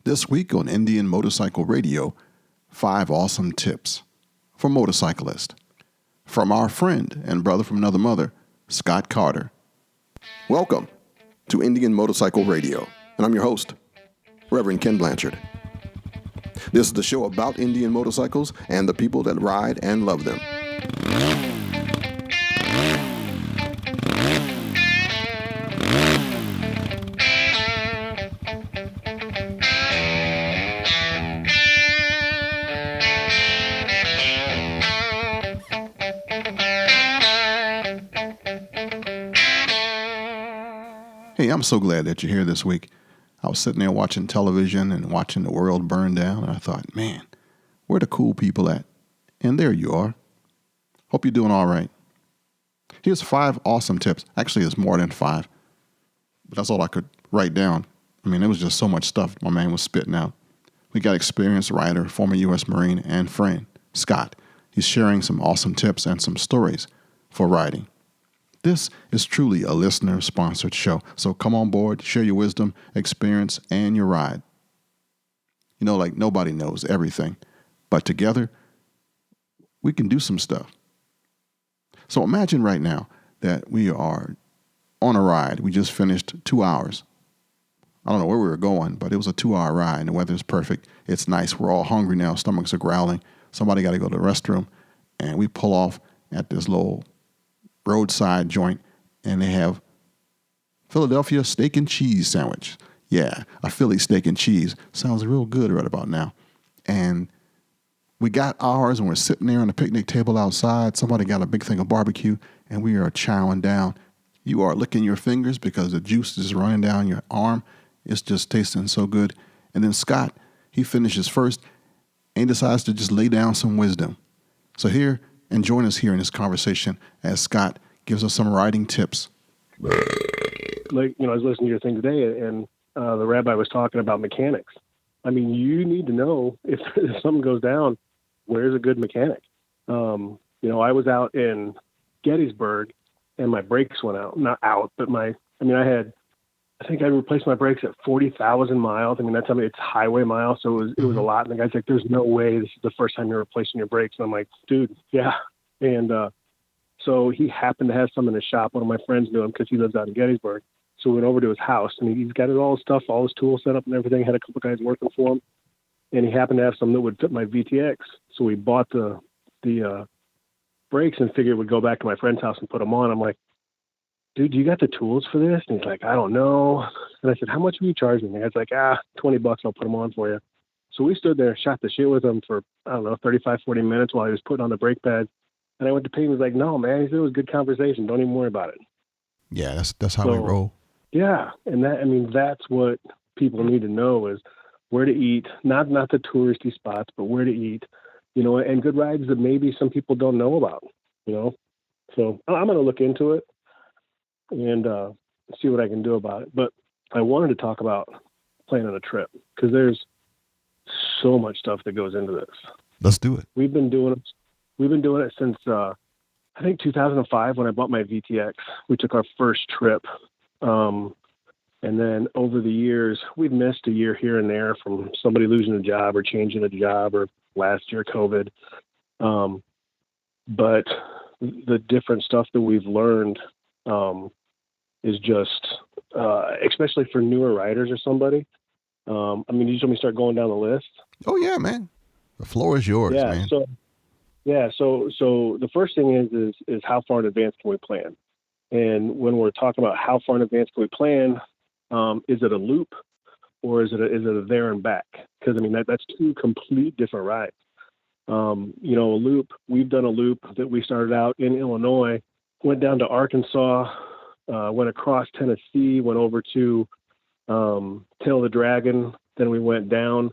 This week on Indian Motorcycle Radio, 5 awesome tips for motorcyclists from our friend and brother from another mother, Scott Carter. Welcome to Indian Motorcycle Radio, and I'm your host, Reverend Ken Blanchard. This is the show about Indian motorcycles and the people that ride and love them. Hey, I'm so glad that you're here this week. I was sitting there watching television and watching the world burn down, and I thought, man, where the cool people at? And there you are. Hope you're doing all right. Here's 5 awesome tips. Actually, it's more than 5, but that's all I could write down. I mean, it was just so much stuff my man was spitting out. We got experienced rider, former U.S. Marine, and friend, Scott. He's sharing some awesome tips and some stories for riding. This is truly a listener-sponsored show, so come on board, share your wisdom, experience, and your ride. You know, like nobody knows everything, but together, we can do some stuff. So imagine right now that we are on a ride. We just finished 2 hours. I don't know where we were going, but it was a 2-hour ride, and the weather's perfect. It's nice. We're all hungry now. Stomachs are growling. Somebody got to go to the restroom, and we pull off at this little roadside joint, and they have Philadelphia steak and cheese sandwich. Yeah, a Philly steak and cheese. Sounds real good right about now. And we got ours, and we're sitting there on the picnic table outside. Somebody got a big thing of barbecue, and we are chowing down. You are licking your fingers because the juice is running down your arm. It's just tasting so good. And then Scott, he finishes first and decides to just lay down some wisdom. So here, and join us here in this conversation as Scott gives us some riding tips. I was listening to your thing today, and the rabbi was talking about mechanics. I mean, you need to know if something goes down, where's a good mechanic? I was out in Gettysburg, and my brakes went out. Not out, but I think I replaced my brakes at 40,000 miles. I mean, that's it's highway miles, so it was a lot. And the guy's like, "There's no way this is the first time you're replacing your brakes." And I'm like, "Dude, yeah." And so he happened to have some in his shop. One of my friends knew him because he lives out in Gettysburg. So we went over to his house, and he's got it all stuff, all his tools set up and everything. Had a couple guys working for him, and he happened to have some that would fit my VTX. So we bought the brakes and figured we'd go back to my friend's house and put them on. I'm like, "Dude, you got the tools for this?" And he's like, "I don't know." And I said, "How much will you charge me?" And the guy's like, $20, I'll put them on for you. So we stood there, shot the shit with him for, 35, 40 minutes while he was putting on the brake pads. And I went to pay him. He was like, "No, man." He said, "It was good conversation. Don't even worry about it." Yeah, that's how we roll. Yeah. And that's what people need to know is where to eat, not the touristy spots, but where to eat, and good rides that maybe some people don't know about, So I'm going to look into it and see what I can do about it. But I wanted to talk about planning a trip because there's so much stuff that goes into this. Let's do it. We've been doing it since I think 2005 when I bought my VTX. We took our first trip, and then over the years we've missed a year here and there from somebody losing a job or changing a job, or last year COVID. But the different stuff that we've learned is just, especially for newer riders or somebody. You just want me to start going down the list? Oh yeah, man. The floor is yours, man. So the first thing is how far in advance can we plan? And when we're talking about how far in advance can we plan, is it a loop or is it a there and back? Because that's 2 complete different rides. A loop, we've done a loop that we started out in Illinois, went down to Arkansas, went across Tennessee, went over to Tail of the Dragon. Then we went down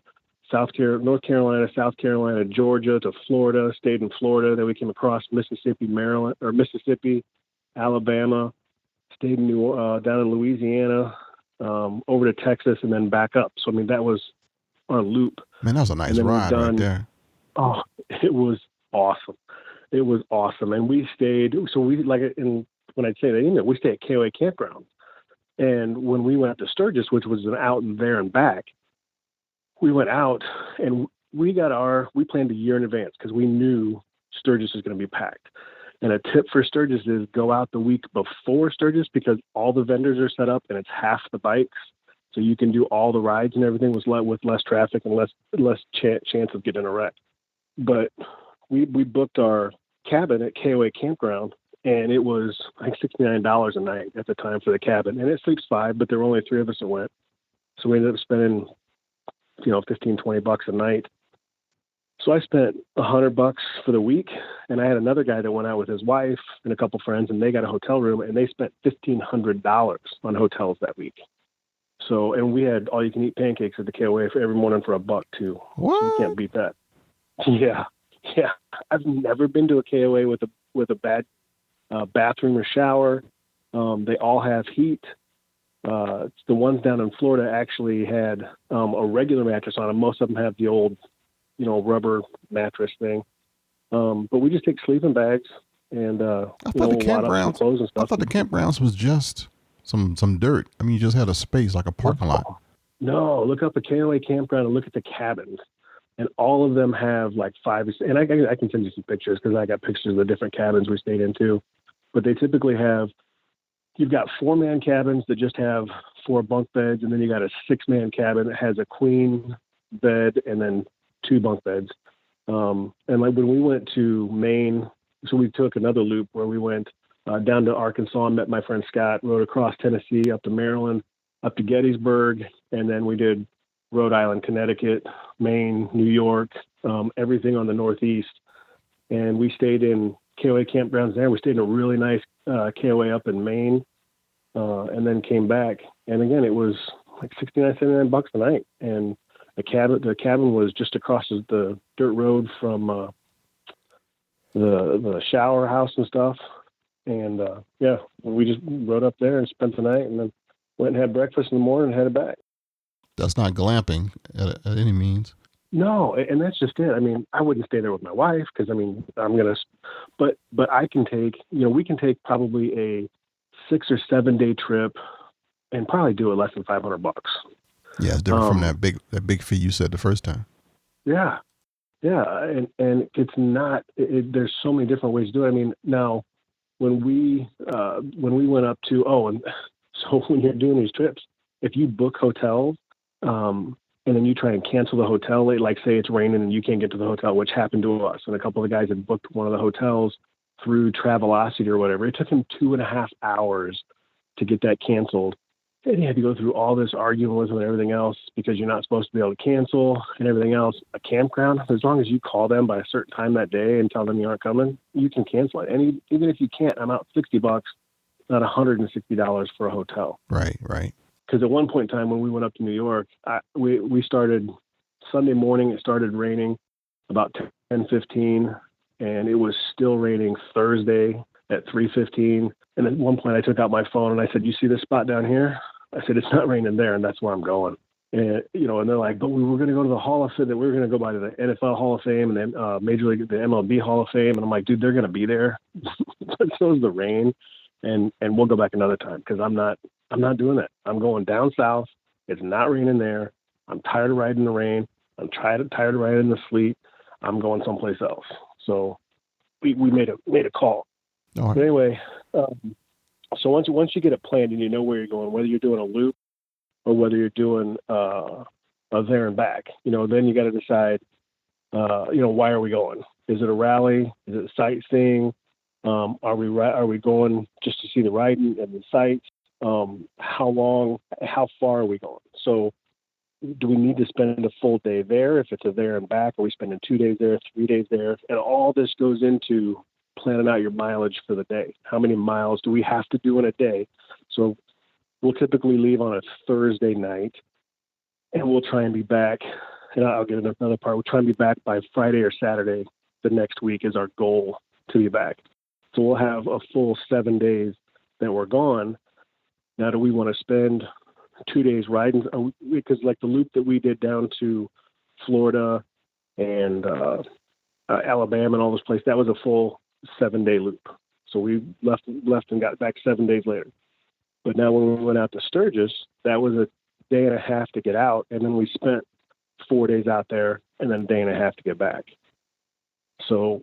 North Carolina, South Carolina, Georgia to Florida, stayed in Florida. Then we came across Mississippi, Alabama, stayed in down in Louisiana, over to Texas, and then back up. So, that was our loop. Man, that was a nice ride right there. Oh, it was awesome. It was awesome. And we stayed, so we, when I say that, we stay at KOA campground. And when we went to Sturgis, which was an out and there and back, we went out and we planned a year in advance because we knew Sturgis was going to be packed. And a tip for Sturgis is go out the week before Sturgis because all the vendors are set up and it's half the bikes. So you can do all the rides and everything with less traffic and less chance of getting a wreck. But we booked our cabin at KOA campground, and it was like $69 a night at the time for the cabin. And it sleeps 5, but there were only 3 of us that went. So we ended up spending, $15-20 a night. So I spent $100 for the week, and I had another guy that went out with his wife and a couple friends, and they got a hotel room, and they spent $1,500 on hotels that week. So, and we had all-you-can-eat pancakes at the KOA for every morning for $1 too. What? So you can't beat that. Yeah. I've never been to a KOA with a bad bathroom or shower. They all have heat. The ones down in Florida actually had a regular mattress on them. Most of them have the old rubber mattress thing. But we just take sleeping bags and I thought the campgrounds, clothes and stuff. I thought the campgrounds was just some dirt. I mean, you just had a space like a parking lot. No, look up a KOA campground and look at the cabins. And all of them have like 5, and I can send you some pictures because I got pictures of the different cabins we stayed in too. But they typically you've got 4-man cabins that just have 4 bunk beds, and then you got a 6-man cabin that has a queen bed and then 2 bunk beds. And like when we went to Maine, so we took another loop where we went down to Arkansas and met my friend Scott, rode across Tennessee, up to Maryland, up to Gettysburg, and then we did Rhode Island, Connecticut, Maine, New York, everything on the Northeast. And we stayed in KOA campgrounds there. We stayed in a really nice KOA up in Maine, and then came back. And again, it was like $69-$79 a night. And the cabin was just across the dirt road from the shower house and stuff. And we just rode up there and spent the night, and then went and had breakfast in the morning and headed back. That's not glamping at any means. No, and that's just it. I mean, I wouldn't stay there with my wife because but I can take, we can take probably a 6 or 7 day trip and probably do it less than $500. Yeah, it's different from that big fee you said the first time. Yeah, and it's not. There's so many different ways to do it. I mean, now when we went up to and so when you're doing these trips, if you book hotels, and then you try and cancel the hotel late, like say it's raining and you can't get to the hotel, which happened to us. And a couple of the guys had booked one of the hotels through Travelocity or whatever. It took him 2.5 hours to get that canceled. And he had to go through all this arguing with them and everything else because you're not supposed to be able to cancel and everything else. A campground, as long as you call them by a certain time that day and tell them you aren't coming, you can cancel it. And even if you can't, I'm out $60, not $160 for a hotel. Right. Because at one point in time when we went up to New York, we started Sunday morning. It started raining about 10:15, and it was still raining Thursday at 3:15. And at one point, I took out my phone and I said, "You see this spot down here?" I said, "It's not raining there, and that's where I'm going." And and they're like, "But we were going to go to the Hall of Fame. We were going to go by to the NFL Hall of Fame and then Major League, the MLB Hall of Fame." And I'm like, "Dude, they're going to be there." But so is the rain, and we'll go back another time because I'm not doing that. I'm going down south. It's not raining there. I'm tired of riding in the rain. I'm tired of riding in the sleet. I'm going someplace else. So we made a call. All right. But anyway, so once you get it planned and you know where you're going, whether you're doing a loop or whether you're doing a there and back, then you got to decide, why are we going? Is it a rally? Is it sightseeing? Are we going just to see the riding and the sights? How long, how far are we going? So do we need to spend a full day there? If it's a there and back, are we spending 2 days there, 3 days there? And all this goes into planning out your mileage for the day. How many miles do we have to do in a day? So we'll typically leave on a Thursday night and we'll try and be back. And I'll get another part. We'll try and be back by Friday or Saturday the next week is our goal to be back. So we'll have a full 7 days that we're gone. Now, do we want to spend 2 days riding? Because like the loop that we did down to Florida and Alabama and all those places, that was a full 7-day loop. So we left and got back 7 days later. But now when we went out to Sturgis, that was a day and a half to get out. And then we spent 4 days out there and then a day and a half to get back. So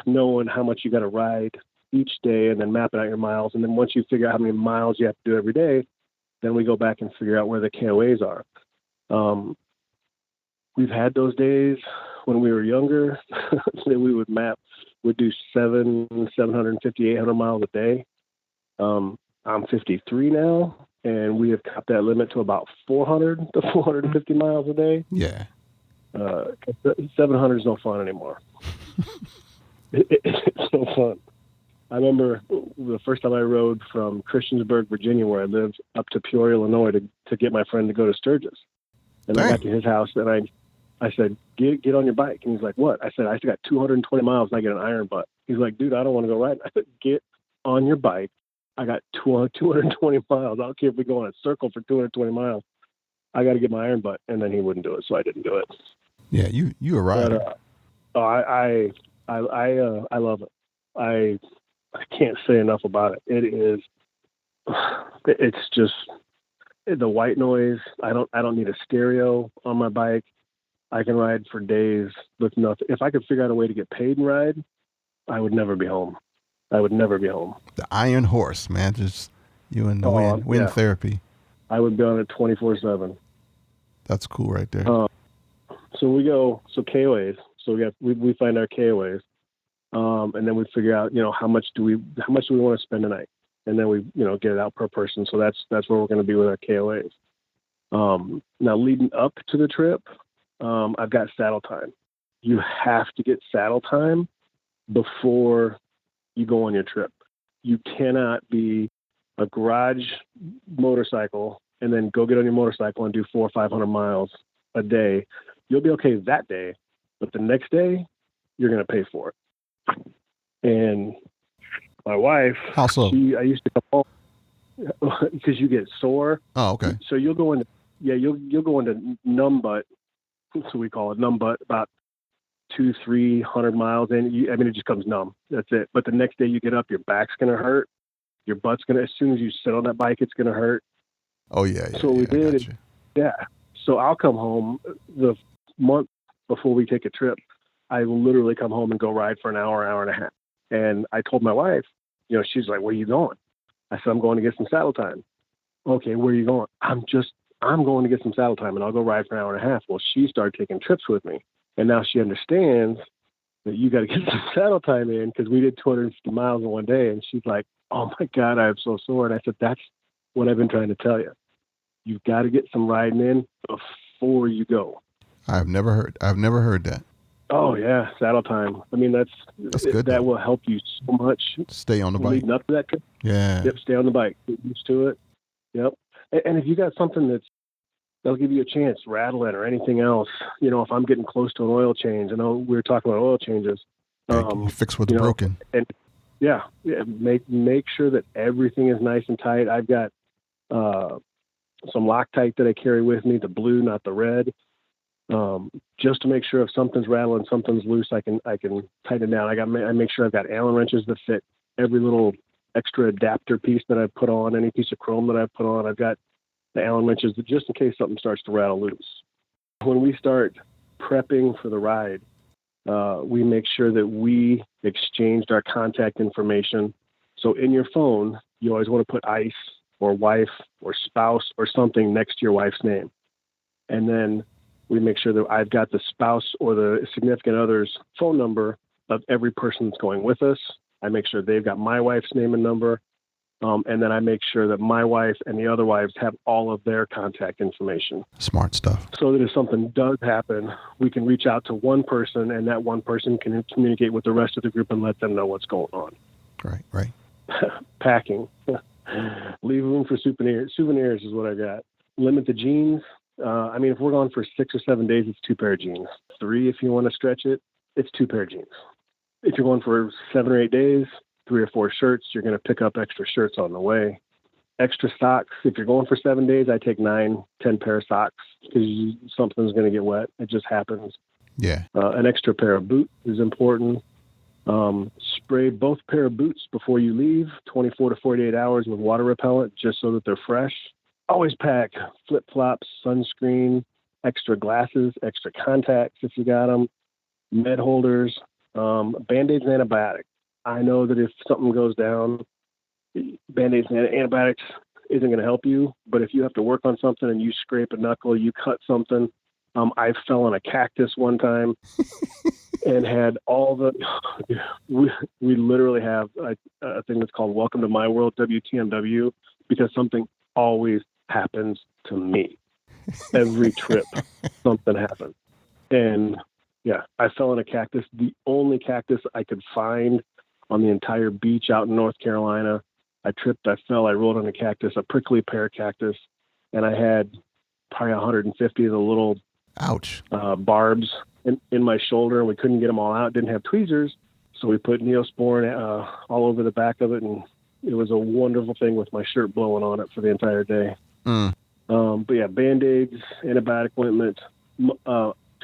knowing how much you got to ride each day and then mapping out your miles. And then once you figure out how many miles you have to do every day, then we go back and figure out where the KOAs are. We've had those days when we were younger that we would map, would do 750, 800 miles a day. I'm 53 now, and we have cut that limit to about 400 to 450 miles a day. Yeah. 700 is no fun anymore. It's no fun. I remember the first time I rode from Christiansburg, Virginia, where I lived, up to Peoria, Illinois, to get my friend to go to Sturgis. And Dang. I got to his house, and I said, get on your bike. And he's like, what? I said, I still got 220 miles, and I get an iron butt. He's like, dude, I don't want to go riding. I said, get on your bike. I got 220 miles. I don't care if we go in a circle for 220 miles. I got to get my iron butt. And then he wouldn't do it, so I didn't do it. Yeah, you a rider. But, I love it. I can't say enough about it. It's just the white noise. I don't need a stereo on my bike. I can ride for days with nothing. If I could figure out a way to get paid and ride, I would never be home. The iron horse, man. Just you and the wind yeah. therapy. I would be on it 24/7. That's cool right there. So KOAs. So we find our KOAs, and then we figure out, how much do we want to spend a night, and then we, get it out per person. So that's where we're going to be with our KOAs. Now leading up to the trip, I've got saddle time. You have to get saddle time before you go on your trip. You cannot be a garage motorcycle and then go get on your motorcycle and do 400 or 500 miles a day. You'll be okay that day, but the next day you're going to pay for it. And my wife, how so? I used to come home because you get sore. Oh, okay. So you'll go into you'll go into numb butt. So we call it numb butt, about 200-300 miles in. It just comes numb. That's it. But the next day you get up, your back's going to hurt. Your butt's going to, as soon as you sit on that bike, it's going to hurt. Oh, yeah. So we did. Yeah. So I'll come home the month before we take a trip. I will literally come home and go ride for an hour and a half. And I told my wife, she's like, where are you going? I said, I'm going to get some saddle time. Okay, where are you going? I'm going to get some saddle time, and I'll go ride for an hour and a half. Well, she started taking trips with me. And now she understands that you got to get some saddle time in, because we did 250 miles in one day. And she's like, oh my God, I'm so sore. And I said, that's what I've been trying to tell you. You've got to get some riding in before you go. I've never heard that. Oh yeah. Saddle time. That's good. That will help you so much. Stay on the bike. Leading up to that trip. Yeah. Yep. Stay on the bike. Get used to it. Yep. And if you got something that'll give you a chance, rattle it or anything else. If I'm getting close to an oil change, I know we were talking about oil changes. You fix what's broken. And yeah. Make sure that everything is nice and tight. I've got some Loctite that I carry with me, the blue, not the red, just to make sure if something's rattling, something's loose, I can tighten it down. I make sure I've got Allen wrenches that fit every little extra adapter piece that I put on, any piece of chrome that I put on. I've got the Allen wrenches just in case something starts to rattle loose. When we start prepping for the ride, we make sure that we exchanged our contact information. So in your phone, you always want to put ICE or wife or spouse or something next to your wife's name. And then we make sure that I've got the spouse or the significant other's phone number of every person that's going with us. I make sure they've got my wife's name and number. And then I make sure that my wife and the other wives have all of their contact information. Smart stuff. So that if something does happen, we can reach out to one person, and that one person can communicate with the rest of the group and let them know what's going on. Right. Packing. Leave room for souvenirs. Souvenirs is what I got. Limit the jeans. If we're going for 6 or 7 days, it's 2 pair of jeans. 3 if you want to stretch it. It's 2 pair of jeans. If you're going for 7 or 8 days, 3 or 4 shirts. You're going to pick up extra shirts on the way. Extra socks. If you're going for 7 days, I take 9, 10 pair of socks because something's going to get wet. It just happens. Yeah. An extra pair of boots is important. Spray both pair of boots before you leave, 24 to 48 hours with water repellent, just so that they're fresh. Always pack flip-flops, sunscreen. extra glasses, extra contacts if you got them, med holders, Band-Aids and antibiotics. I know that if something goes down, Band-Aids and antibiotics isn't going to help you, but if you have to work on something and you scrape a knuckle, you cut something. I fell on a cactus one time and had all the, we literally have a thing that's called Welcome to My World, WTMW, because something always happens to me. Every trip, something happens. And yeah, I fell on a cactus, the only cactus I could find on the entire beach out in North Carolina. I tripped, I fell, I rolled on a cactus, a prickly pear cactus, and I had probably 150 of the little ouch barbs in my shoulder, and we couldn't get them all out. Didn't have tweezers, so we put Neosporin all over the back of it, and it was a wonderful thing with my shirt blowing on it for the entire day. But yeah, Band-Aids, antibiotic ointment,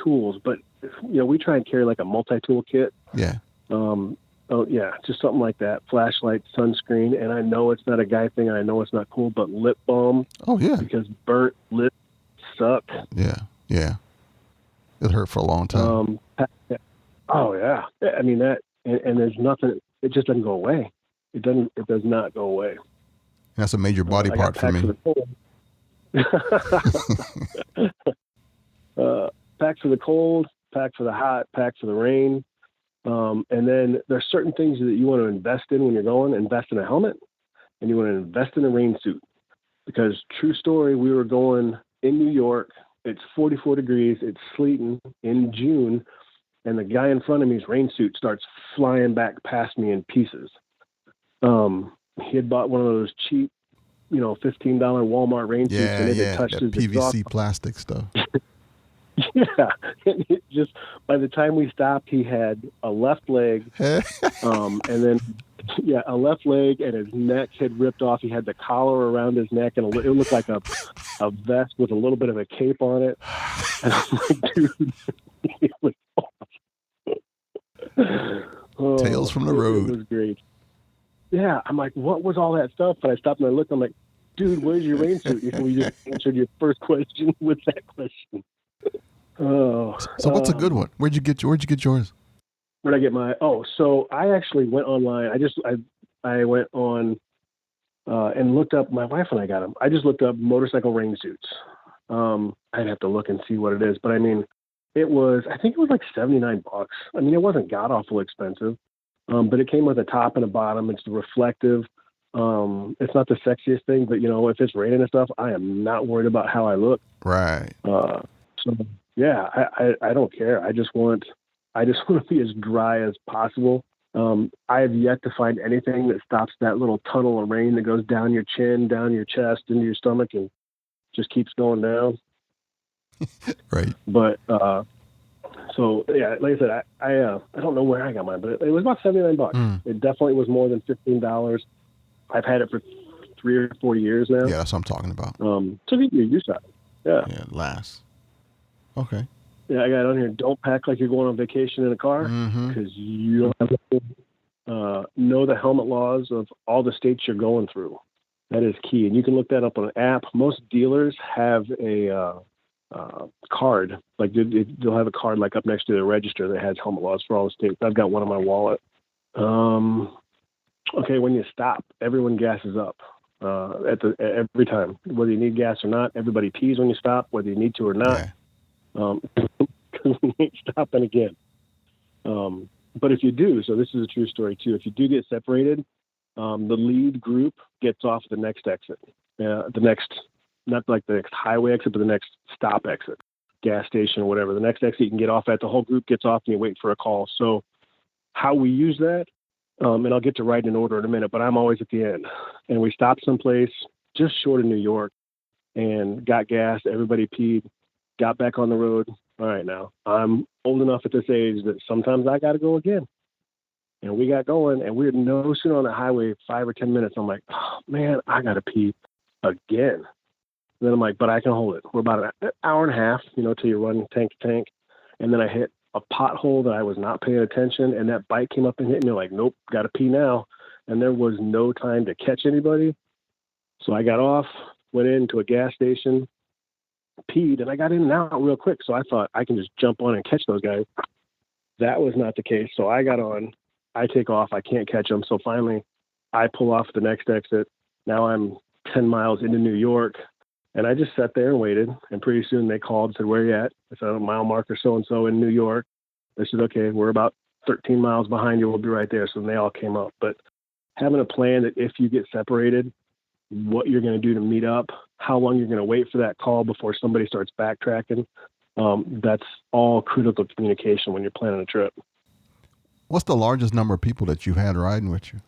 tools. But we try and carry like a multi-tool kit. Yeah. Oh yeah, just something like that. Flashlight, sunscreen, and I know it's not a guy thing, and I know it's not cool, but lip balm. Oh yeah. Because burnt lips suck. Yeah. Yeah. It hurt for a long time. Oh yeah. I mean that, and there's nothing. It just doesn't go away. It does not go away. That's a major body part for me. Pack for the cold, pack for the hot, pack for the rain. And then there's certain things that you want to invest in when you're going. Invest in a helmet, and you want to invest in a rain suit. Because true story, we were going in New York. It's 44 degrees. It's sleeting in June, and the guy in front of me's rain suit starts flying back past me in pieces. He had bought one of those cheap, $15 Walmart rain suits, and it had touched his PVC exhaust. plastic stuff. Yeah, and it just, by the time we stopped, he had a left leg, and then a left leg, and his neck had ripped off. He had the collar around his neck, and it looked like a vest with a little bit of a cape on it. And I'm like, dude, it was awesome. Tales from the road. It was great. Yeah, I'm like, what was all that stuff? But I stopped and I looked. I'm like, dude, where's your rain suit? We just answered your first question with that question. Oh, so what's a good one? Where'd you get yours? Where'd I get my? Oh, so I actually went online. I went on and looked up. My wife and I got them. I just looked up motorcycle rain suits. I'd have to look and see what it is, but I mean, I think it was like $79. I mean, it wasn't god awful expensive, but it came with a top and a bottom. It's reflective. It's not the sexiest thing, but if it's raining and stuff, I am not worried about how I look. Right. So yeah, I don't care. I just want to be as dry as possible. I have yet to find anything that stops that little tunnel of rain that goes down your chin, down your chest, into your stomach, and just keeps going down. Right. But so yeah, like I said, I don't know where I got mine, but it was about $79. It definitely was more than $15. I've had it for 3 or 4 years now. Yeah, that's what I'm talking about. So you can use that. Yeah. Yeah, it lasts. Okay. Yeah, I got on here. Don't pack like you're going on vacation in a car, because you don't have to know the helmet laws of all the states you're going through. That is key, and you can look that up on an app. Most dealers have a card, like they'll have a card like up next to the register that has helmet laws for all the states. I've got one in my wallet. Okay, when you stop, everyone gasses up every time, whether you need gas or not. Everybody pees when you stop, whether you need to or not. Yeah. Because we ain't stopping again. But if you do, so this is a true story too. If you do get separated, the lead group gets off the next exit. Not like the next highway exit, but the next stop exit, gas station or whatever. The next exit you can get off at, the whole group gets off and you wait for a call. So how we use that, and I'll get to write in order in a minute, but I'm always at the end. And we stopped someplace just short of New York and got gas. Everybody peed, got back on the road. All right, now I'm old enough at this age that sometimes I got to go again. And we got going, and we were no sooner on the highway, 5 or 10 minutes. I'm like, oh, man, I got to pee again. And then I'm like, but I can hold it. We're about an hour and a half, till you run tank to tank. And then I hit a pothole that I was not paying attention, and that bike came up and hit me. Like, nope, got to pee now. And there was no time to catch anybody. So I got off, went into a gas station, peed, and I got in and out real quick. So I thought I can just jump on and catch those guys. That was not the case. So I got on, I take off, I can't catch them. So finally I pull off the next exit. Now I'm 10 miles into New York, and I just sat there and waited. And pretty soon they called and said, "Where you at?" I said, "Mile marker so-and-so in New York." They said, "Okay, we're about 13 miles behind you. We'll be right there." So then they all came up. But having a plan that if you get separated, what you're going to do to meet up, how long you're going to wait for that call before somebody starts backtracking, that's all critical communication when you're planning a trip. What's the largest number of people that you've had riding with you?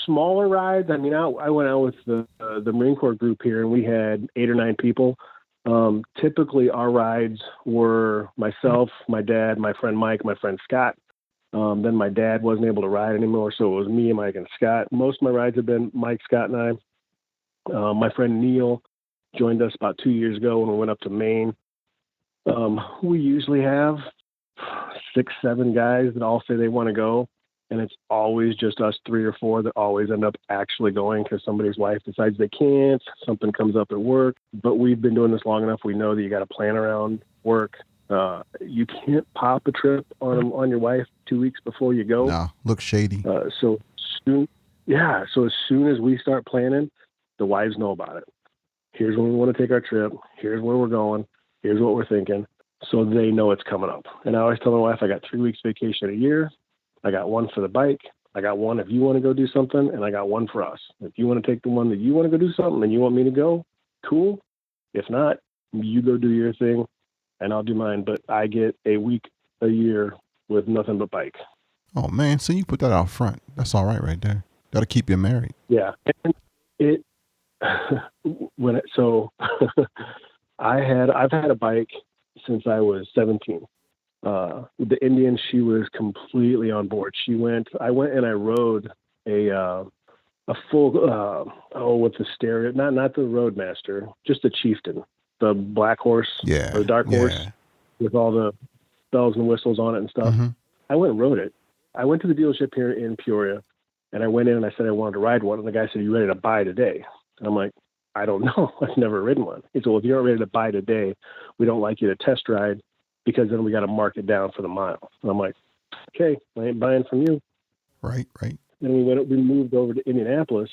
Smaller rides, I mean, I went out with the Marine Corps group here, and we had 8 or 9 people. Typically, our rides were myself, my dad, my friend Mike, my friend Scott. Then my dad wasn't able to ride anymore, so it was me, Mike, and Scott. Most of my rides have been Mike, Scott, and I. My friend Neil joined us about 2 years ago when we went up to Maine. We usually have 6, 7 guys that all say they want to go, and it's always just us 3 or 4 that always end up actually going because somebody's wife decides they can't, something comes up at work. But we've been doing this long enough. We know that you got to plan around work. You can't pop a trip on your wife 2 weeks before you go. No, looks shady. So as soon as we start planning, the wives know about it. Here's when we want to take our trip. Here's where we're going. Here's what we're thinking. So they know it's coming up. And I always tell my wife, I got 3 weeks vacation a year. I got 1 for the bike. I got 1 if you want to go do something, and I got 1 for us. If you want to take the one that you want to go do something and you want me to go, cool. If not, you go do your thing and I'll do mine. But I get a week a year with nothing but bike. Oh man, so you put that out front. That's all right there. That'll keep you married. Yeah. And I've had a bike since I was 17. The Indian, she was completely on board. I went and I rode a full, with the stereo, not the Roadmaster, just the Chieftain, the black horse, or the dark horse with all the bells and whistles on it and stuff. Mm-hmm. I went and rode it. I went to the dealership here in Peoria, and I went in and I said I wanted to ride one. And the guy said, "You ready to buy today?" And I'm like, "I don't know. I've never ridden one." He said, "Well, if you're not ready to buy today, we don't like you to test ride because then we got to mark it down for the mile." And I'm like, "Okay, I ain't buying from you." Right. Then we moved over to Indianapolis,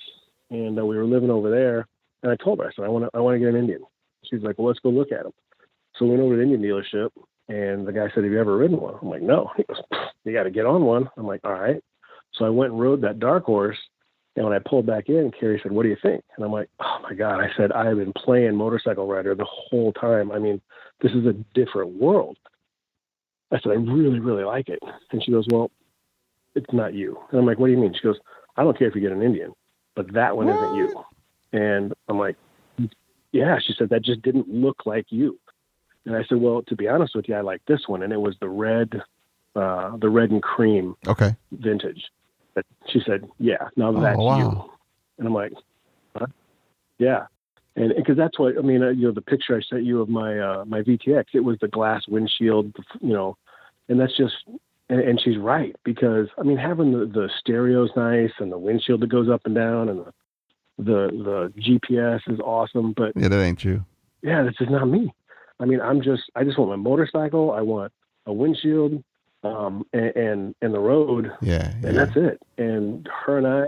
and we were living over there. And I told her, I said, I want to get an Indian. She's like, "Well, let's go look at them." So we went over to the Indian dealership, and the guy said, "Have you ever ridden one?" I'm like, "No." He goes, "You got to get on one." I'm like, "All right." So I went and rode that dark horse. And when I pulled back in, Carrie said, "What do you think?" And I'm like, "Oh my God." I said, "I have been playing motorcycle rider the whole time. I mean, this is a different world." I said, "I really, really like it." And she goes, "Well, it's not you." And I'm like, "What do you mean?" She goes, "I don't care if you get an Indian, but that one isn't you." And I'm like, "Yeah." She said, "That just didn't look like you." And I said, "Well, to be honest with you, I like this one." And it was the red and cream vintage. But she said, "Yeah, now that's you." And I'm like, "Huh?" Yeah. And because that's what, I mean, the picture I sent you of my VTX, it was the glass windshield, and that's just, and she's right, because I mean, having the stereo's nice and the windshield that goes up and down and the GPS is awesome, but yeah, that ain't you. Yeah, this is not me. I mean, I just want my motorcycle. I want a windshield, and the road. Yeah. And that's it. And her and I,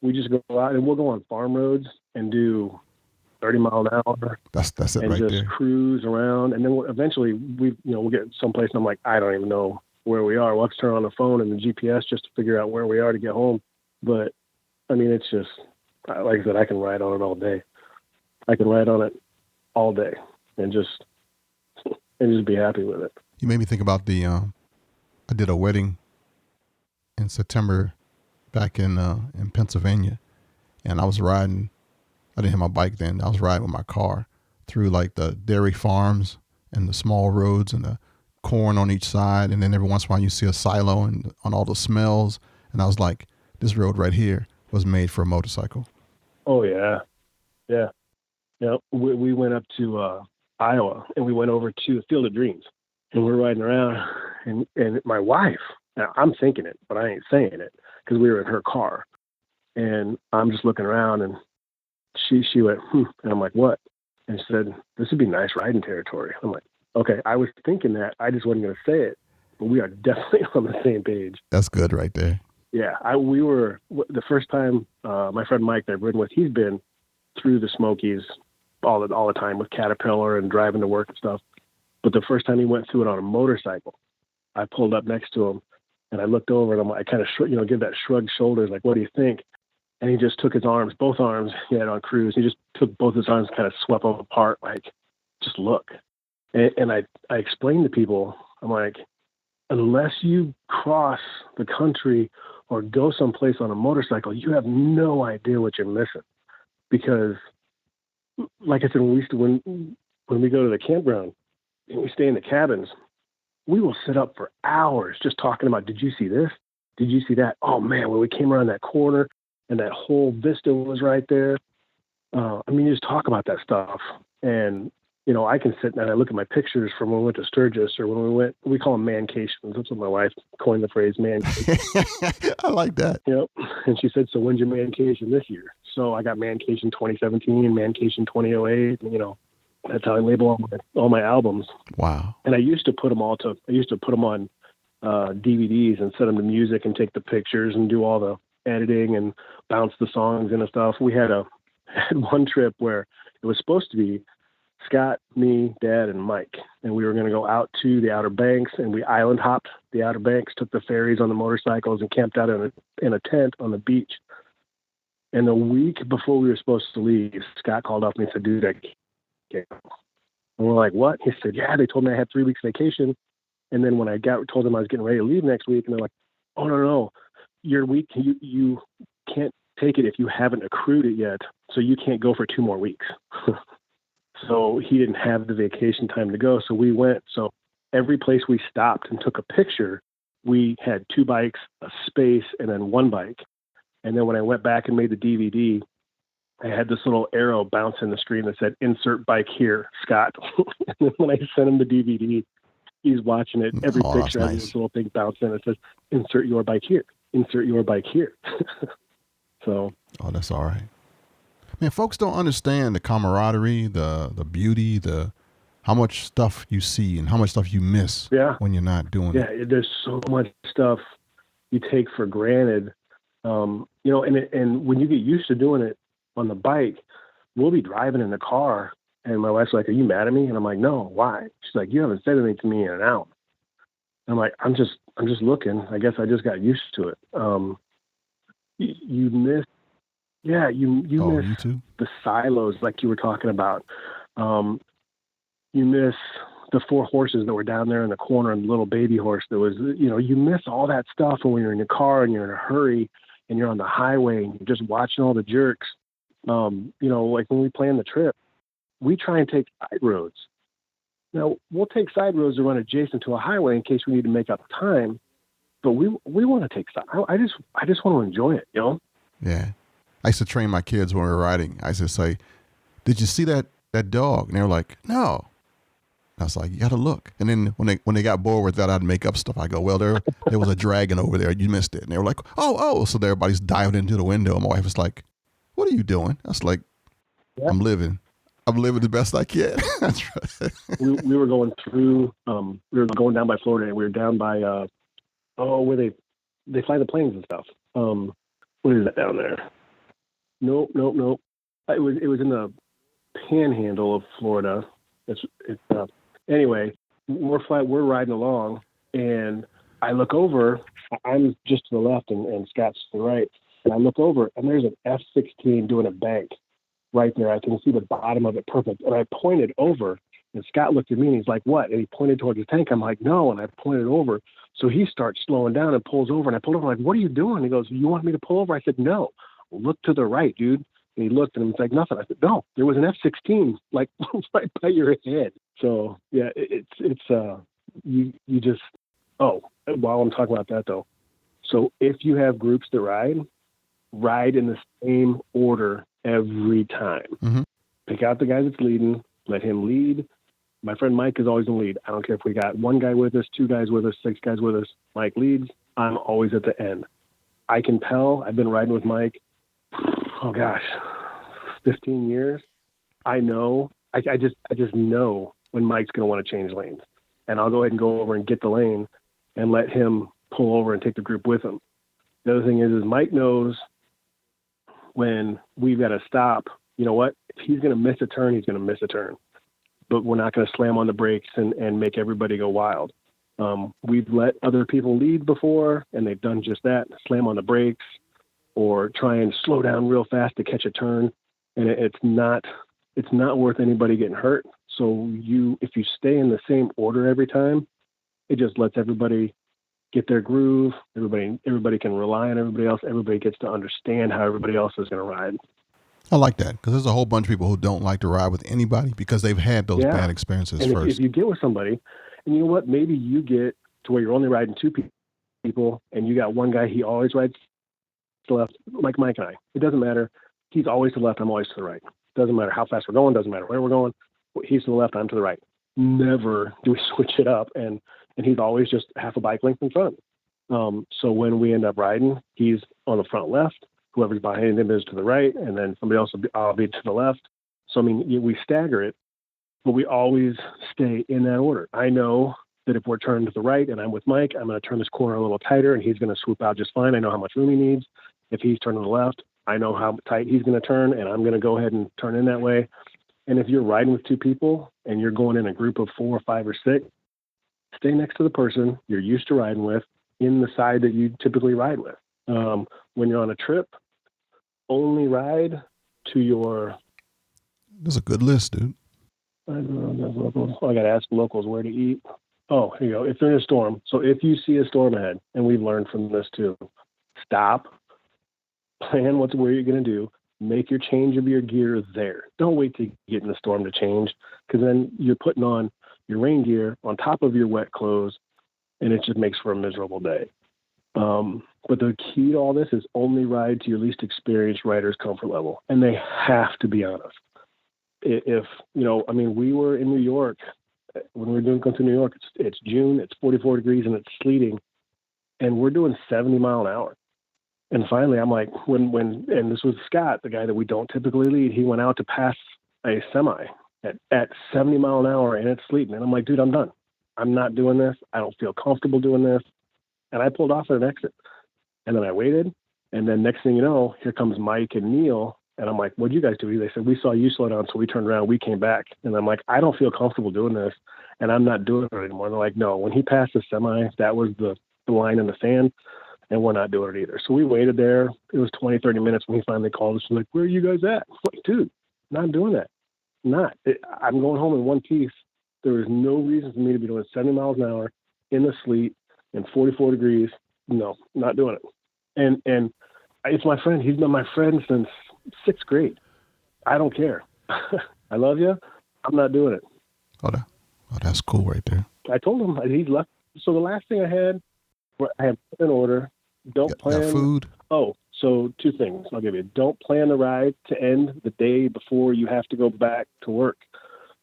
we just go out and we'll go on farm roads and do 30 mile an hour. That's it and right just there. cruise around. And then eventually we'll get someplace and I'm like, I don't even know where we are. We'll have to turn on the phone and the GPS just to figure out where we are to get home. But I mean, it's just, like I said, I can ride on it all day. I can ride on it all day and just be happy with it. You made me think about I did a wedding in September back in Pennsylvania, and I was riding. I didn't have my bike then. I was riding with my car through like the dairy farms and the small roads and the corn on each side. And then every once in a while you see a silo and on all the smells. And I was like, this road right here was made for a motorcycle. Oh yeah. Yeah. Yeah. We went up to Iowa and we went over to Field of Dreams and we're riding around and my wife, now I'm thinking it, but I ain't saying it because we were in her car and I'm just looking around and she went, and I'm like, what? And she said, this would be nice riding territory. I'm like, okay, I was thinking that. I just wasn't going to say it. But we are definitely on the same page. That's good right there. Yeah, we were, the first time my friend Mike that I've ridden with, he's been through the Smokies all the time with Caterpillar and driving to work and stuff. But the first time he went through it on a motorcycle, I pulled up next to him and I looked over and I kind of give that shrugged shoulders, like, what do you think? And he just took his arms, both arms he had on cruise. He just took both his arms, kind of swept them apart, like, just look. And I explained to people, I'm like, unless you cross the country or go someplace on a motorcycle, you have no idea what you're missing. Because, like I said, when we go to the campground and we stay in the cabins, we will sit up for hours just talking about, did you see this? Did you see that? Oh, man, when we came around that corner and that whole vista was right there. You just talk about that stuff. And, I can sit and I look at my pictures from when we went to Sturgis or when we call them Mancations. That's what my wife coined the phrase, Mancations. I like that. Yep. And she said, so when's your Mancation this year? So I got Mancation 2017 and Mancation 2008. And, that's how I label all my albums. Wow. And I used to put them on DVDs and set them to music and take the pictures and do all the editing and bounce the songs and stuff. We had one trip where it was supposed to be Scott, me, Dad, and Mike. And we were going to go out to the Outer Banks, and we island hopped the Outer Banks, took the ferries on the motorcycles, and camped out in a tent on the beach. And the week before we were supposed to leave, Scott called up and he said, dude, I can't. And we're like, what? He said, yeah, they told me I had 3 weeks vacation. And then when I told them I was getting ready to leave next week, and they're like, oh, no, your week, you can't take it if you haven't accrued it yet. So you can't go for 2 more weeks. So he didn't have the vacation time to go. So we went. So every place we stopped and took a picture, we had 2 bikes, a space, and then 1 bike. And then when I went back and made the DVD, I had this little arrow bounce in the screen that said, insert bike here, Scott. And then when I sent him the DVD, he's watching it. Every picture has this little thing bounce in. It says, insert your bike here, insert your bike here. So. Oh, that's all right. Man, folks don't understand the camaraderie, the beauty, how much stuff you see and how much stuff you miss when you're not doing it. Yeah, there's so much stuff you take for granted. And when you get used to doing it on the bike, we'll be driving in the car and my wife's like, are you mad at me? And I'm like, no, why? She's like, you haven't said anything to me in an hour. I'm like, I'm just looking. I guess I just got used to it. You miss. Yeah, you miss the silos like you were talking about. You miss the 4 horses that were down there in the corner and the little baby horse that was, you miss all that stuff when you're in your car and you're in a hurry and you're on the highway and you're just watching all the jerks. Like when we plan the trip, we try and take side roads. Now, we'll take side roads to run adjacent to a highway in case we need to make up time, but we want to take side. I just want to enjoy it, Yeah. I used to train my kids when we were riding. I used to say, did you see that dog? And they were like, no. And I was like, you got to look. And then when they got bored with that, I'd make up stuff. I go, well, there was a dragon over there. You missed it. And they were like, oh. So everybody's diving into the window. And my wife was like, what are you doing? I was like, I'm living the best I can. That's right. we were going through, we were going down by Florida, and we were down by, where they fly the planes and stuff. What is that down there? Nope. It was in the panhandle of Florida. Anyway, we're riding along, and I look over. I'm just to the left, and Scott's to the right. And I look over, and there's an F-16 doing a bank right there. I can see the bottom of it perfect. And I pointed over, and Scott looked at me, and he's like, what? And he pointed towards the tank. I'm like, no. And I pointed over. So he starts slowing down and pulls over. And I pulled over. I'm like, what are you doing? He goes, you want me to pull over? I said, no. Look to the right, dude. And he looked, and he was like, nothing. I said, no, there was an F-16, like, right by your head. So, yeah, it's you just, while I'm talking about that, though. So if you have groups that ride in the same order every time. Mm-hmm. Pick out the guy that's leading, let him lead. My friend Mike is always in the lead. I don't care if we got 1 guy with us, 2 guys with us, 6 guys with us. Mike leads. I'm always at the end. I can tell. I've been riding with Mike, 15 years. I know I just know when Mike's going to want to change lanes, and I'll go ahead and go over and get the lane and let him pull over and take the group with him. The other thing is Mike knows when we've got to stop. You know what? If he's going to miss a turn, he's going to miss a turn. But we're not going to slam on the brakes and make everybody go wild. We've let other people lead before, and they've done just that, slam on the brakes or try and slow down real fast to catch a turn. And it's not worth anybody getting hurt. So if you stay in the same order every time, it just lets everybody get their groove. Everybody can rely on everybody else. Everybody gets to understand how everybody else is going to ride. I like that, because there's a whole bunch of people who don't like to ride with anybody because they've had those bad experiences and first. If you get with somebody, and you know what, maybe you get to where you're only riding two people, and you got one guy, he always rides to the left, like Mike and I. It doesn't matter. He's always to the left, I'm always to the right. Doesn't matter how fast we're going, doesn't matter where we're going. He's to the left, I'm to the right. Never do we switch it up, and he's always just half a bike length in front. So when we end up riding, he's on the front left. Whoever's behind him is to the right, and then somebody else will be to the left. So, I mean, we stagger it, but we always stay in that order. I know that if we're turned to the right and I'm with Mike, I'm going to turn this corner a little tighter, and he's going to swoop out just fine. I know how much room he needs. If he's turning to the left, I know how tight he's going to turn, and I'm going to go ahead and turn in that way. And if you're riding with two people and you're going in a group of 4 or 5 or 6, stay next to the person you're used to riding with in the side that you typically ride with. When you're on a trip, only ride to your... That's a good list, dude. I got to ask locals where to eat. Oh, here you go. If they're in a storm. So if you see a storm ahead, and we've learned from this too, stop, plan where you're going to do, make your change of your gear there. Don't wait to get in the storm to change, because then you're putting on your rain gear on top of your wet clothes, and it just makes for a miserable day. But the key to all this is only ride to your least experienced rider's comfort level, and they have to be honest. If we were in New York when we were going to New York. It's June, it's 44 degrees, and it's sleeting, and we're doing 70 mile an hour. And finally, I'm like, and this was Scott, the guy that we don't typically lead. He went out to pass a semi at 70 mile an hour, and it's sleeting. And I'm like, dude, I'm done. I'm not doing this. I don't feel comfortable doing this. And I pulled off at an exit. And then I waited. And then next thing you know, here comes Mike and Neil. And I'm like, what'd you guys do? They said, we saw you slow down. So we turned around, we came back. And I'm like, I don't feel comfortable doing this. And I'm not doing it anymore. And they're like, no, when he passed the semi, that was the line in the sand. And we're not doing it either. So we waited there. It was 20, 30 minutes when he finally called us. He's like, where are you guys at? I'm like, dude, not doing that. I'm going home in one piece. There is no reason for me to be doing 70 miles an hour in the sleet and 44 degrees. No, not doing it. And it's my friend. He's been my friend since 6th grade. I don't care. I love you. I'm not doing it. Oh, that's cool right there. I told him he's left. So the last thing I had an order. Don't plan. Got food? Oh, so 2 things I'll give you. Don't plan the ride to end the day before you have to go back to work.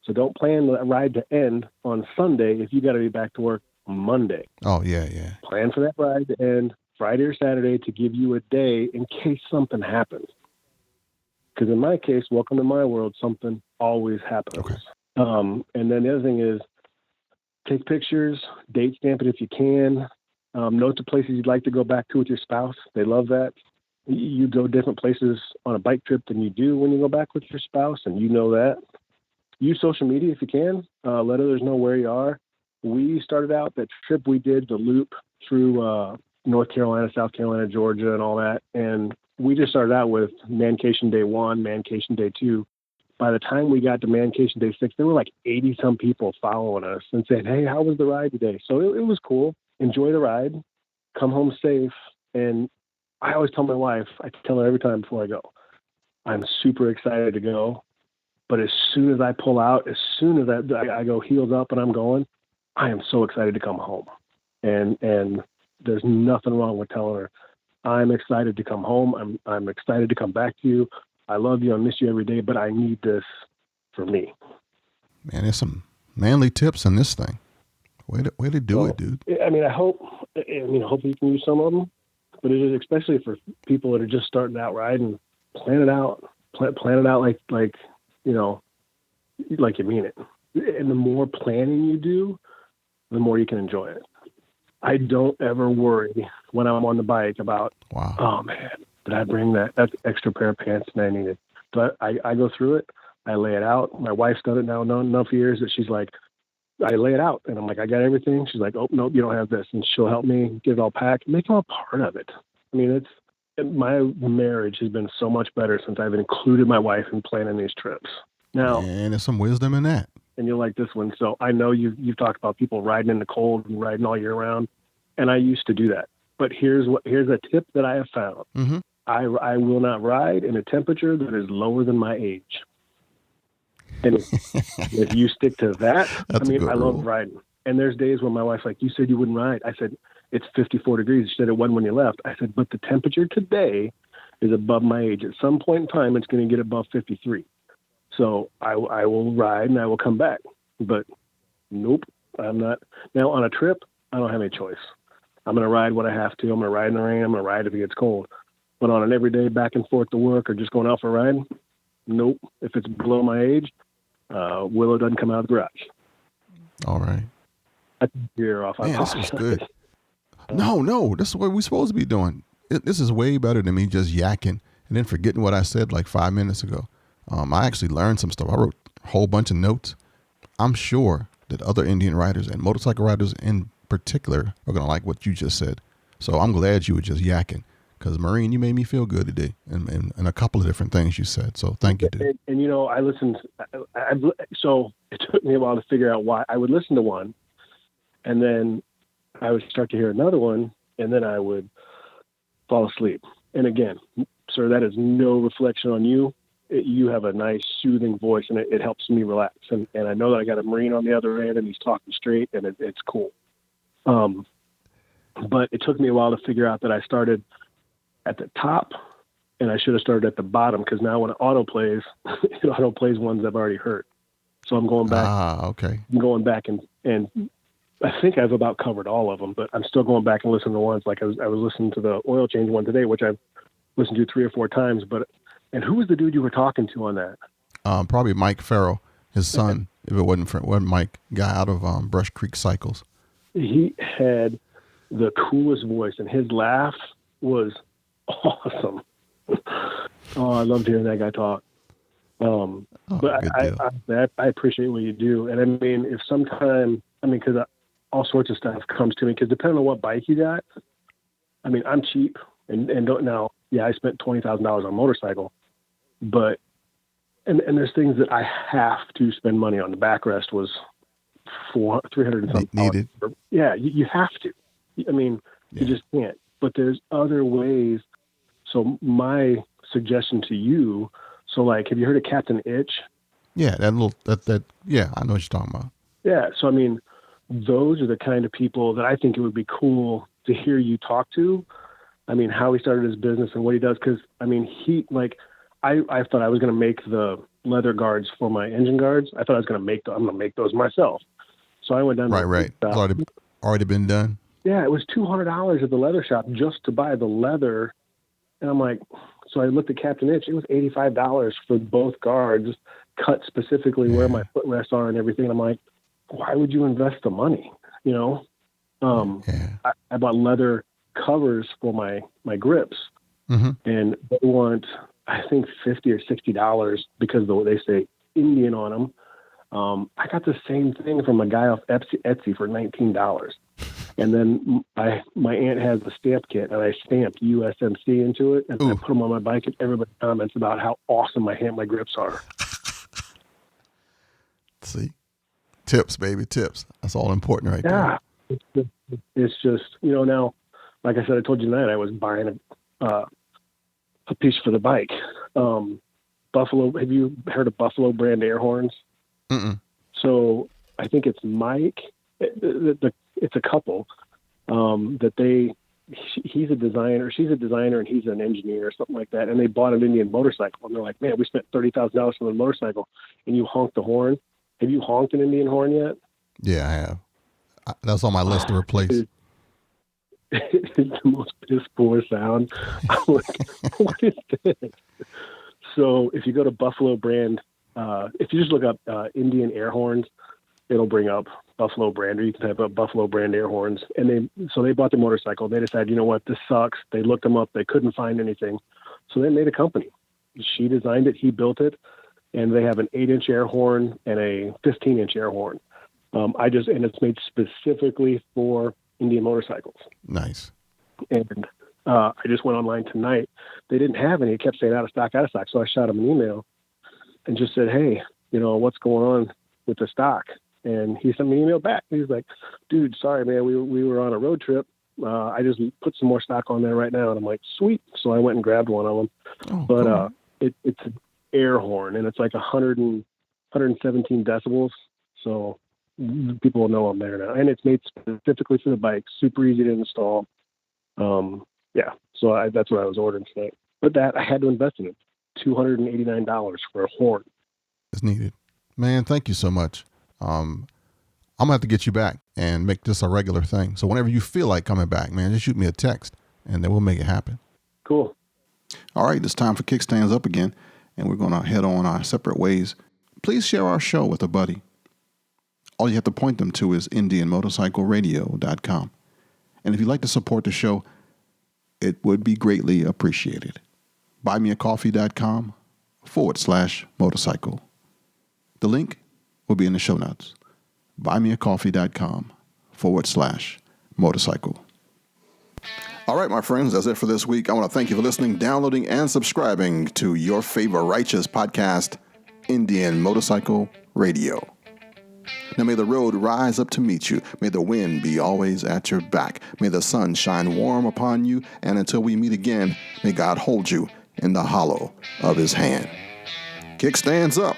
So don't plan the ride to end on Sunday if you got to be back to work Monday. Oh, yeah. Plan for that ride to end Friday or Saturday to give you a day in case something happens. Because in my case, welcome to my world, something always happens. Okay. And then the other thing is take pictures, date stamp it if you can. Note the places you'd like to go back to with your spouse. They love that. You go different places on a bike trip than you do when you go back with your spouse, and you know that. Use social media if you can. Let others know where you are. We started out that trip we did, the loop through North Carolina, South Carolina, Georgia, and all that. And we just started out with Mancation Day 1, Mancation Day 2. By the time we got to Mancation Day 6, there were like 80-some people following us and saying, hey, how was the ride today? So it was cool. Enjoy the ride. Come home safe. And I always tell my wife, I tell her every time before I go, I'm super excited to go. But as soon as I pull out, as soon as I go heels up and I'm going, I am so excited to come home. And there's nothing wrong with telling her, I'm excited to come home. I'm excited to come back to you. I love you. I miss you every day, but I need this for me. Man, there's some manly tips in this thing. Way to do it, dude. I hope you can use some of them, but it is especially for people that are just starting out riding. Plan it out. Plan it out like like you mean it. And the more planning you do, the more you can enjoy it. I don't ever worry when I'm on the bike about, Wow. oh man, did I bring that extra pair of pants that I needed? But I go through it. I lay it out. My wife's done it now enough years that she's like, I lay it out and I'm like, I got everything. She's like, oh, nope, you don't have this. And she'll help me get it all packed, make them a part of it. I mean, my marriage has been so much better since I've included my wife in planning these trips. Now, and there's some wisdom in that. And you'll like this one. So I know you've talked about people riding in the cold and riding all year round. And I used to do that. But here's a tip that I have found. Mm-hmm. I will not ride in a temperature that is lower than my age. And if you stick to that, I love riding. And there's days when my wife's like, you said you wouldn't ride. I said, it's 54 degrees. She said it wasn't when you left. I said, but the temperature today is above my age. At some point in time, it's going to get above 53. So I will ride and I will come back. But nope, I'm not. Now on a trip, I don't have any choice. I'm going to ride what I have to. I'm going to ride in the rain. I'm going to ride if it gets cold. But on an everyday back and forth to work or just going out for a ride, nope. If it's below my age, Willow doesn't come out of the garage. All right. I took the year off. Man, this was good. No, this is what we're supposed to be doing. This is way better than me just yakking and then forgetting what I said like 5 minutes ago. I actually learned some stuff. I wrote a whole bunch of notes. I'm sure that other Indian riders and motorcycle riders in particular are going to like what you just said. So I'm glad you were just yakking. Because, Maureen, you made me feel good today and a couple of different things you said. So thank you, dude. And you know, I listened. So it took me a while to figure out why. I would listen to one, and then I would start to hear another one, and then I would fall asleep. And again, sir, that is no reflection on you. You have a nice, soothing voice, and it helps me relax. And I know that I got a Marine on the other end, and he's talking straight, and it's cool. But it took me a while to figure out that I started at the top, and I should have started at the bottom, because now when it auto plays, it auto plays ones I've already heard. So I'm going back. Okay. I'm going back and I think I've about covered all of them, but I'm still going back and listening to ones like I was listening to the oil change one today, which I've listened to 3 or 4 times. And who was the dude you were talking to on that? Probably Mike Farrell, his son. If it wasn't Mike, guy out of Brush Creek Cycles. He had the coolest voice, and his laugh was awesome. Oh, I loved hearing that guy talk. But I appreciate what you do. And I mean, if sometime, because all sorts of stuff comes to me, because depending on what bike you got, I mean, I'm cheap and don't now. Yeah, I spent $20,000 on a motorcycle, but and there's things that I have to spend money on. The backrest was $300 and something needed. Yeah, you have to. I mean, you just can't. But there's other ways. So my suggestion to you, so like, have you heard of Captain Itch? Yeah, yeah, I know what you're talking about. Yeah, so I mean, those are the kind of people that I think it would be cool to hear you talk to. I mean, how he started his business and what he does, because I mean, I thought I was going to make the leather guards for my engine guards. I thought I was going to make those myself. So I went down. Right. It's already been done. Yeah, it was $200 at the leather shop just to buy the leather. And I'm like, so I looked at Captain Itch. It was $85 for both guards, cut specifically where my footrests are and everything. And I'm like, why would you invest the money? You know, I bought leather covers for my grips, and they want, I think, $50 or $60 because they say Indian on them. I got the same thing from a guy off Etsy for $19. And then my aunt has the stamp kit, and I stamped USMC into it, and I put them on my bike, and everybody comments about how awesome my grips are. See, tips, baby, tips. That's all important right there. Yeah, it's just, now, like I said, I told you tonight, I was buying a piece for the bike. Buffalo. Have you heard of Buffalo brand air horns? Mm-mm. So I think it's Mike. It's a couple he's a designer, she's a designer, and he's an engineer or something like that. And they bought an Indian motorcycle, and they're like, man, we spent $30,000 for the motorcycle, and you honked the horn. Have you honked an Indian horn yet? Yeah, I have. That's on my list to replace. It's the most piss poor sound. I'm like, what is this? So if you go to Buffalo brand if you just look up Indian air horns, it'll bring up Buffalo brand, or you can type up Buffalo brand air horns. And they bought the motorcycle. They decided, you know what, this sucks. They looked them up. They couldn't find anything. So they made a company. She designed it. He built it. And they have an 8-inch air horn and a 15-inch air horn. And it's made specifically for Indian motorcycles. Nice. And I just went online tonight. They didn't have any. It kept saying out of stock, out of stock. So I shot him an email and just said, hey, what's going on with the stock? And he sent me an email back. He's like, dude, sorry, man. We were on a road trip. I just put some more stock on there right now. And I'm like, sweet. So I went and grabbed one of them. Oh, but cool. it's an air horn, and it's like 117 decibels. So people will know I'm there now. And it's made specifically for the bike. Super easy to install. So that's what I was ordering tonight. But that I had to invest in it. $289 for a horn. It's needed. Man, thank you so much. I'm going to have to get you back and make this a regular thing. So whenever you feel like coming back, man, just shoot me a text and then we'll make it happen. Cool. All right, it's time for Kickstands Up again, and we're going to head on our separate ways. Please share our show with a buddy. All you have to point them to is IndianMotorcycleRadio.com. And if you'd like to support the show, it would be greatly appreciated. BuyMeACoffee.com/motorcycle. The link will be in the show notes. BuyMeACoffee.com/motorcycle. All right, my friends, that's it for this week. I want to thank you for listening, downloading, and subscribing to your favorite righteous podcast, Indian Motorcycle Radio. Now may the road rise up to meet you. May the wind be always at your back. May the sun shine warm upon you. And until we meet again, may God hold you in the hollow of his hand. Kickstands up.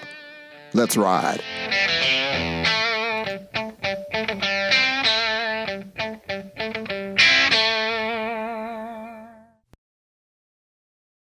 Let's ride.